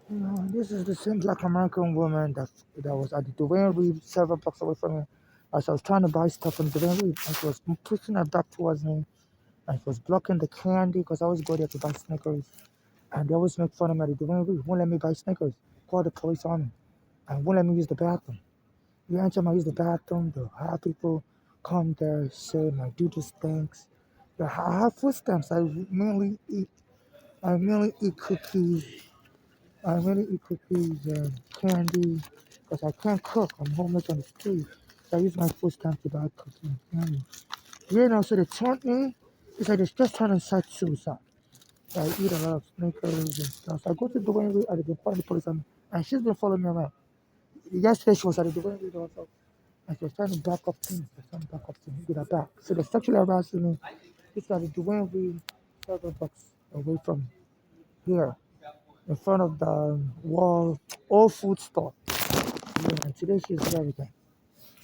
This is the same black American woman that was at the Dwayne Reed several blocks away from me. As I was trying to buy stuff from Dwayne Reed, and she was pushing her back towards me, and she was blocking the candy because I always go there to buy Snickers. And they always make fun of me at the Dwayne Reed, won't let me buy Snickers, call the police on me, and won't let me use the bathroom. Every time I use the bathroom, the have people come there, say my duty stinks. I have food stamps. I mainly eat cookies. I mainly eat cookies and candy because I can't cook. I'm homeless on the street. So I use my food stamps to buy cookies and candy. So they taunt me. It's like it's just trying to incite suicide. So I eat a lot of Snickers and stuff. So I go to the way I did find the police on me, and she's been following me around. Yesterday she was at the way also. And she was trying to back up to me. She was trying to back up to me with her back. So they sexually harassing me. It's at the Dwayne Reed several blocks away from here, in front of the wall, old food store. Yeah, and today she's very good.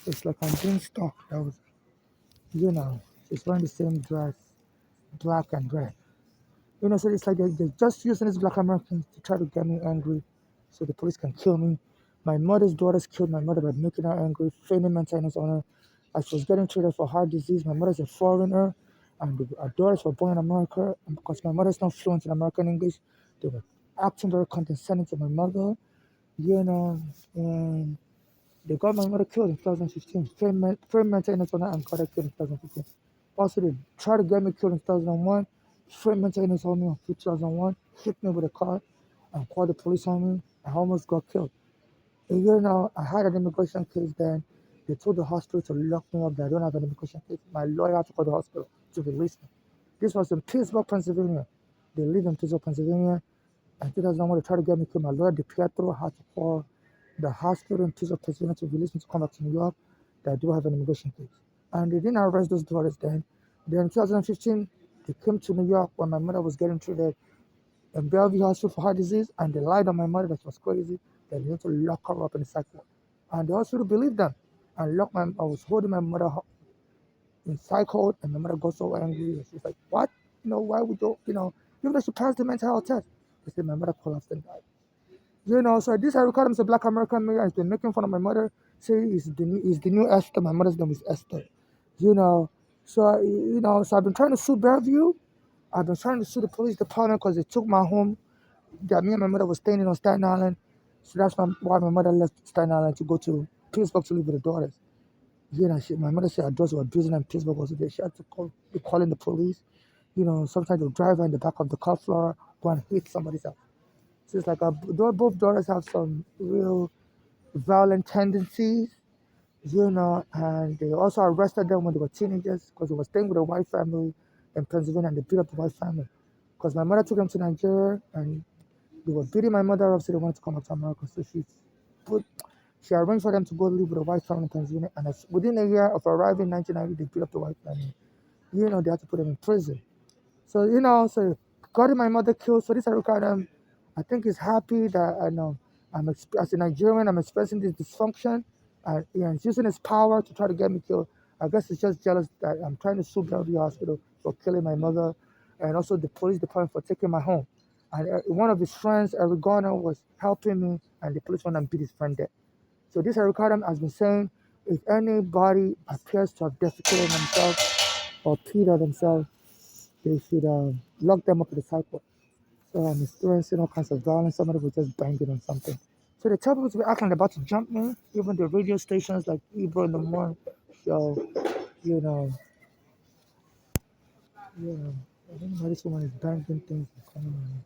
It's like I'm being stalked. That was, she's wearing the same dress, black and red. So it's like they're just using these black Americans to try to get me angry so the police can kill me. My mother's daughters killed my mother by making her angry, feigning mental illness on her. As she was getting treated for heart disease, my mother's a foreigner, and our daughters were born in America. And because my mother's not fluent in American English, they were acting very condescending to my mother, you know, and they got my mother killed in 2015. Framed mental illness on her and got her killed in 2015. Also, they tried to get me killed in 2001. Framed mental illness on me in 2001. Hit me with a car and called the police on me. I almost got killed. I had an immigration case then. They told the hospital to lock me up that I don't have an immigration case. My lawyer had to call the hospital to release me. This was in Pittsburgh, Pennsylvania. They live in Pittsburgh, Pennsylvania. In 2001, they tried to get me killed. My lawyer, DiPietro, had to call the hospital in Pittsburgh, Pennsylvania to release me to come back to New York that I do have an immigration case. And they didn't arrest those daughters then. Then in 2015, they came to New York when my mother was getting treated in Bellevue Hospital for heart disease, and they lied on my mother that she was crazy, that they need to lock her up in the psych ward. And the hospital believed them and I was holding my mother in psych ward, and my mother got so angry. And she was like, what? Why would even though she passed the mental health test, they said my mother collapsed and died. So this I record him as a black American man has been making fun of my mother, say he's the new Esther. My mother's name is Esther. You know, so I've been trying to sue Bellevue. I've been trying to sue the police department because they took my home that me and my mother was staying in on Staten Island. So that's why my mother left Staten Island to go to Pittsburgh to live with her daughters. My mother said her daughters were abusing her in Pittsburgh also there. She had to be calling the police. Sometimes they'll drive her in the back of the car floor, go and hit somebody's house. So it's like both daughters have some real violent tendencies, and they also arrested them when they were teenagers because they were staying with a white family in Pennsylvania and they beat up the white family. Because my mother took them to Nigeria and they were beating my mother up, so they wanted to come back to America. So put, she arranged for them to go live with a white family in Pennsylvania. And within a year of arriving in 1990, they beat up the white family. They had to put them in prison. So got my mother killed. So this Eric I think is happy that I know as a Nigerian, I'm expressing this dysfunction. He's using his power to try to get me killed. I guess he's just jealous that I'm trying to sue Bellevue Hospital for killing my mother, and also the police department for taking my home. And one of his friends, Eric Garner, was helping me, and the police went and beat his friend dead. So this Eric Garner has been saying, if anybody appears to have defecated themselves or peed on themselves, they should lock them up in the cycle. So I'm experiencing all kinds of violence. Somebody was just banging on something. So the tell people to be acting like about to jump me. Even the radio stations like Ebro in the morning show, you know, I don't know why this woman is banging things and coming on me.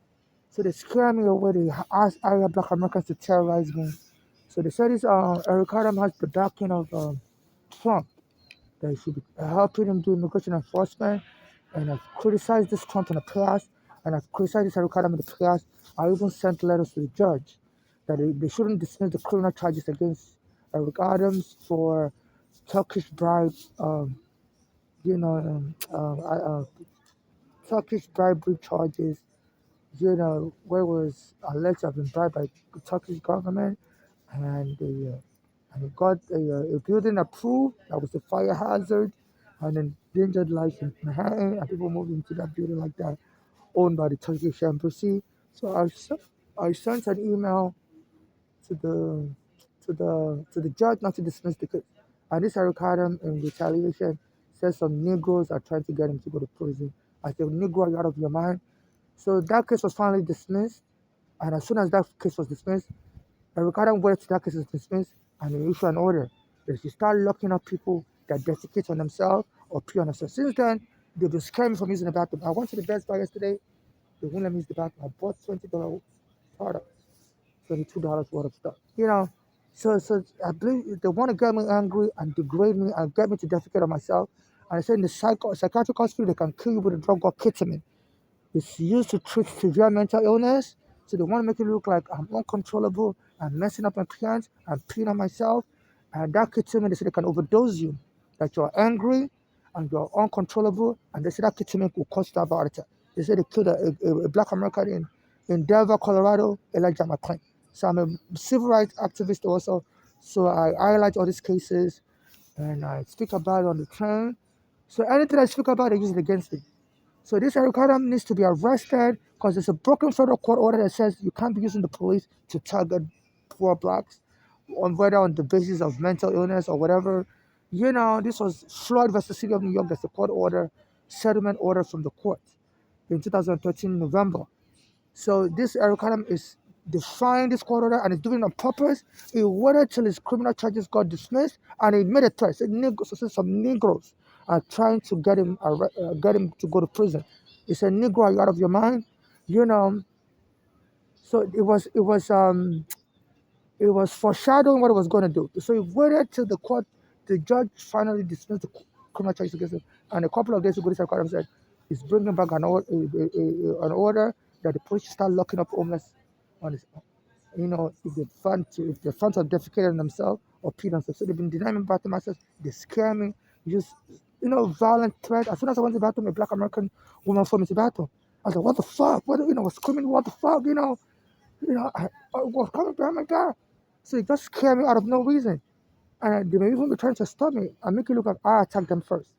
So they scare me away. They ask other black Americans to terrorize me. So they said this Eric Adams has the backing of Trump. They should be helping him do immigration enforcement. And I've criticized this Trump in the past, and I've criticized this Eric Adams in the past. I even sent letters to the judge that they shouldn't dismiss the criminal charges against Eric Adams for Turkish bribe, you know, Turkish bribery charges, where was alleged to have been bribed by the Turkish government, and he got a building approved that was a fire hazard and endangered life in Manhattan, and people moved into that building like that, owned by the Turkish embassy. So I sent an email to the to the judge not to dismiss the case. And this Eric Adam in retaliation says some Negroes are trying to get him to go to prison. I said, Negro, are you out of your mind? So that case was finally dismissed. And as soon as that case was dismissed, Eric Adam waited till that case was dismissed and he issued an order that if you start locking up people that defecate on themselves or pee on themselves. Since then, they've been scaring me from using the bathroom. I went to the Best Buy yesterday. They wouldn't let me use the bathroom. I bought $20 product. $22 worth of stuff. So I believe they want to get me angry and degrade me and get me to defecate on myself. And I said in the psychiatric hospital, they can kill you with a drug called ketamine. It's used to treat severe mental illness. So they want to make it look like I'm uncontrollable, I'm messing up my plans, I'm peeing on myself. And that ketamine, they say they can overdose you, that you're angry and you're uncontrollable. And they say that ketamine will cause you to have a heart attack. They say they killed a black American in Denver, Colorado, Elijah McClain. So I'm a civil rights activist also. So I highlight all these cases and I speak about it on the train. So anything I speak about, they use it against me. So this Eric Adam needs to be arrested because there's a broken federal court order that says you can't be using the police to target poor blacks, whether on the basis of mental illness or whatever. This was Floyd versus City of New York. That's a court order, settlement order from the court in 2013 November. So this Eric Adam is defying this court order and is doing it on purpose. He waited till his criminal charges got dismissed and he made a threat. So some Negroes are trying to get him to go to prison. He said, "Negro, are you out of your mind?" You know. So it was foreshadowing what it was going to do. So he waited till the judge finally dismissed the criminal charges against him. And a couple of days ago, this Eric Adam said he's bringing back an order that the police should start locking up homeless on his, if they find to defecate on themselves or pee on themselves. So they've been denying me bathroom access. They scare me. Just, violent threat. As soon as I went to the bathroom, a black American woman phoned me to the bathroom. I was like, what the fuck? Was screaming, what the fuck? I was coming behind my back. So it just scared me out of no reason. And they may even be trying to stop me and make it look like I attacked them first.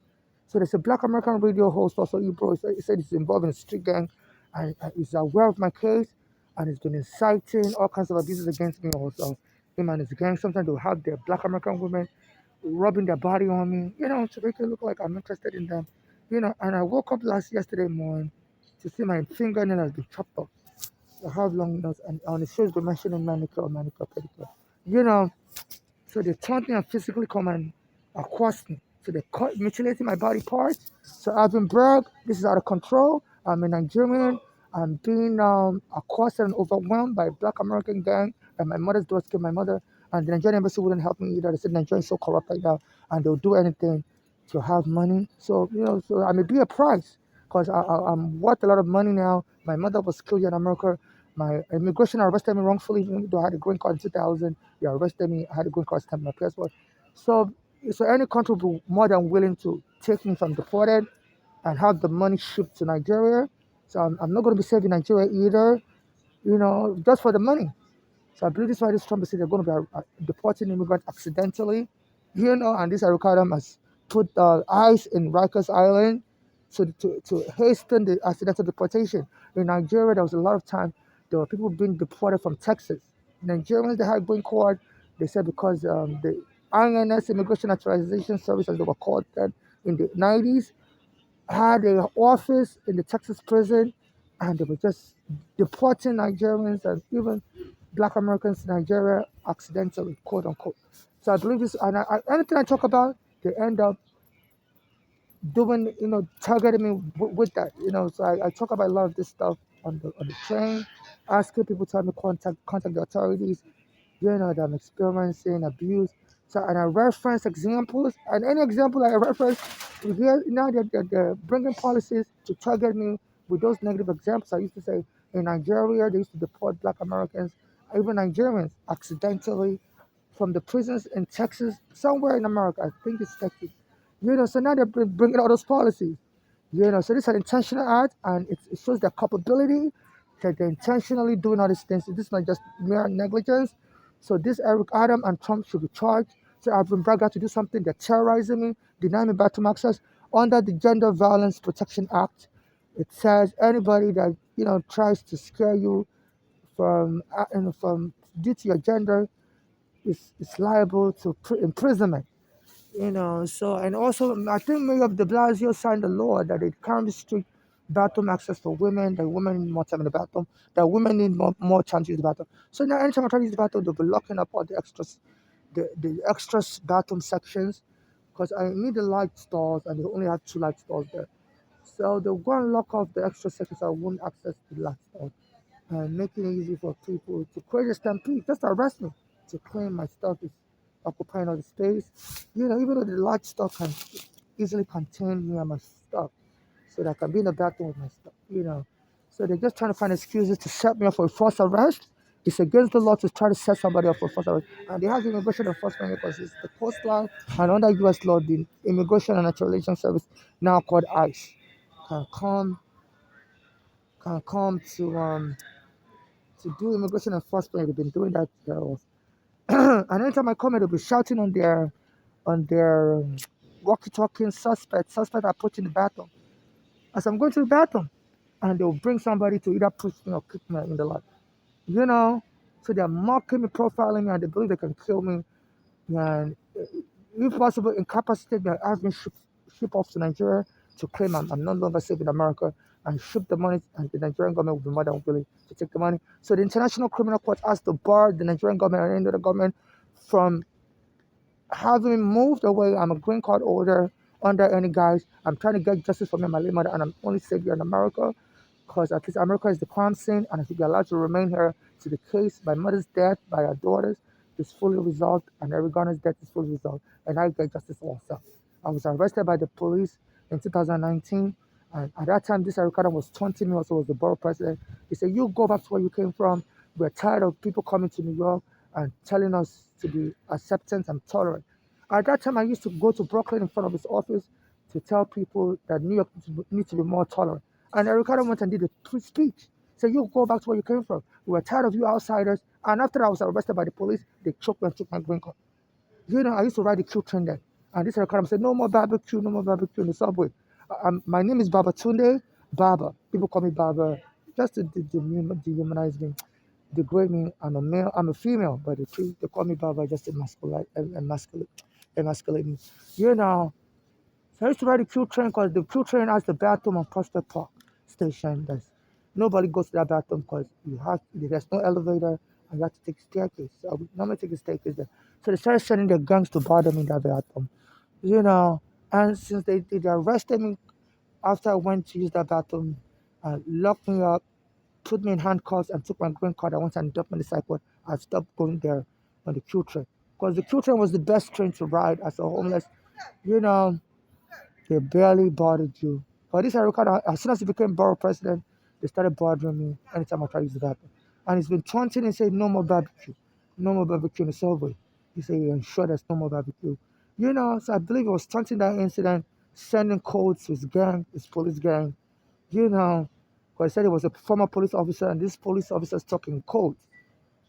So there's a black American radio host also, Ebro. He said he's involved in a street gang and he's aware of my case and he's been inciting all kinds of abuses against me also. Him and his gang, sometimes they'll have their black American women rubbing their body on me, to make it look like I'm interested in them. And I woke up yesterday morning to see my fingernail has been chopped off. I have long nails and on the shows they mentioning manicure, pedicure. So they taunt me and physically come and accost me. So they mutilating my body parts. So I've been bragged, this is out of control. I'm a Nigerian. I'm being accosted and overwhelmed by a black American gang. And my mother's daughter killed my mother. And the Nigerian embassy wouldn't help me either. They said Nigeria is so corrupt right now and they'll do anything to have money. So, so I may be a price because I'm worth a lot of money now. My mother was killed in America. My immigration arrested me wrongfully, even though I had a green card in 2000. They arrested me. I had a green card stamp my passport. So any country would be more than willing to take me if I'm deported and have the money shipped to Nigeria. So I'm not going to be saving Nigeria either, just for the money. So I believe this is why this Trump is saying they're going to be deporting immigrants accidentally, and this Eric Adam has put ice in Rikers Island to hasten the accidental deportation. In Nigeria, there was a lot of time there were people being deported from Texas. Nigerians, they had green card. They said because the INS, Immigration Naturalization Service, as they were called then in the 90s, had an office in the Texas prison, and they were just deporting Nigerians and even Black Americans to Nigeria accidentally, quote unquote. So I believe this, and anything I talk about, they end up doing, targeting me with that, So I talk about a lot of this stuff on the train, asking people to have me contact the authorities, that I'm experiencing abuse. So and I reference examples, and any example I reference, here now they're bringing policies to target me with those negative examples. I used to say in Nigeria they used to deport Black Americans, even Nigerians, accidentally from the prisons in Texas, somewhere in America. I think it's Texas. So now they're bringing all those policies. So this is an intentional act, and it shows their culpability that they're intentionally doing all these things. This is not just mere negligence. So this Eric Adam and Trump should be charged. So I've been brought out to do something. They're terrorizing me, denying me bathroom access under the Gender Violence Protection Act. It says anybody that tries to scare you from due to your gender is liable to imprisonment. So and also I think Mayor de Blasio signed a law that it can't restrict bathroom access for women, that women need more time in the bathroom, that women need more time to use the bathroom. So now anytime I try to use the bathroom, they'll be locking up all the extras bathroom sections, because I need the light stalls and they only have two light stalls there. So they'll go and lock off the extra sections so I won't access the light stalls and making it easy for people to create a stampede, just arrest me to claim my stuff is occupying all the space. Even though the large stuff can easily contain me and my stuff, so that I can be in the bathroom with my stuff. So they're just trying to find excuses to set me up for a false arrest. It's against the law to try to set somebody up for false arrest. And they have the immigration enforcement because it's the coastline and under US law, the Immigration and Naturalization Service, now called ICE, can come to do immigration enforcement. They've been doing that. And anytime I come in, they'll be shouting on their walkie-talkie, suspect approaching the bathroom. As I'm going to the bathroom, and they'll bring somebody to either push me or kick me in the lot. You know, so they're mocking me, profiling me, and they believe they can kill me. And if possible, incapacitate me, ask me ship off to Nigeria to claim I'm no longer safe in America and ship the money, and the Nigerian government will be more than willing to take the money. So the International Criminal Court has to bar the Nigerian government and any other government from having moved away. I'm a green card holder under any guise. I'm trying to get justice for me and my late mother, and I'm only safe here in America because at least America is the crime scene, and I should be allowed to remain here to the case. My mother's death by her daughters is fully resolved, and Eric Garner's death is fully resolved, and I get justice for myself. I was arrested by the police in 2019, and at that time, this Eric Garner was 20 minutes, also was the borough president. He said, "You go back to where you came from. We're tired of people coming to New York and telling us to be acceptant and tolerant." At that time, I used to go to Brooklyn in front of his office to tell people that New York needs to be more tolerant. And Ricardo went and did a speech. Said, "You go back to where you came from. We were tired of you outsiders." And after I was arrested by the police, they choked me and took my green card. I used to ride the Q train then. And this Ricardo said, "No more barbecue, no more barbecue in the subway." My name is Baba Tunde Baba. People call me Baba just to dehumanize me, degrade me. I'm a male, I'm a female, but they call me Baba just to emasculate me. So I used to ride the Q train because the Q train has the bathroom on Prospect Park station. Nobody goes to that bathroom because there's no elevator and you have to take a staircase. So I would normally take a staircase there. So they started sending their gangs to bother me in that bathroom. You know, and since they arrested me after I went to use that bathroom, locked me up, put me in handcuffs, and took my green card. I went and dumped me in the cycle. I stopped going there on the Q train because the Q train was the best train to ride as a homeless. You know, they barely bothered you. But this Ricardo, as soon as he became borough president, they started bothering me anytime I try to use the bathroom. And he's been taunting and saying, "No more barbecue. No more barbecue in the subway." He said, "You ensure there's no more barbecue." So I believe he was taunting that incident, sending codes to his gang, his police gang, because he said he was a former police officer and this police officer is talking codes.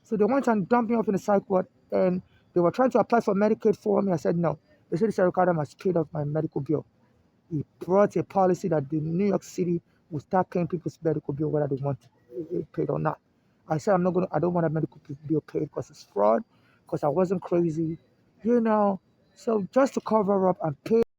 So they went and dumped me off in the psych ward and they were trying to apply for Medicaid for me. I said no. They said this Ricardo must pay off my medical bill. He brought a policy that the New York City will start paying people's medical bill whether they want it paid or not. I said I don't want a medical bill paid because it's fraud, because I wasn't crazy. So just to cover up and pay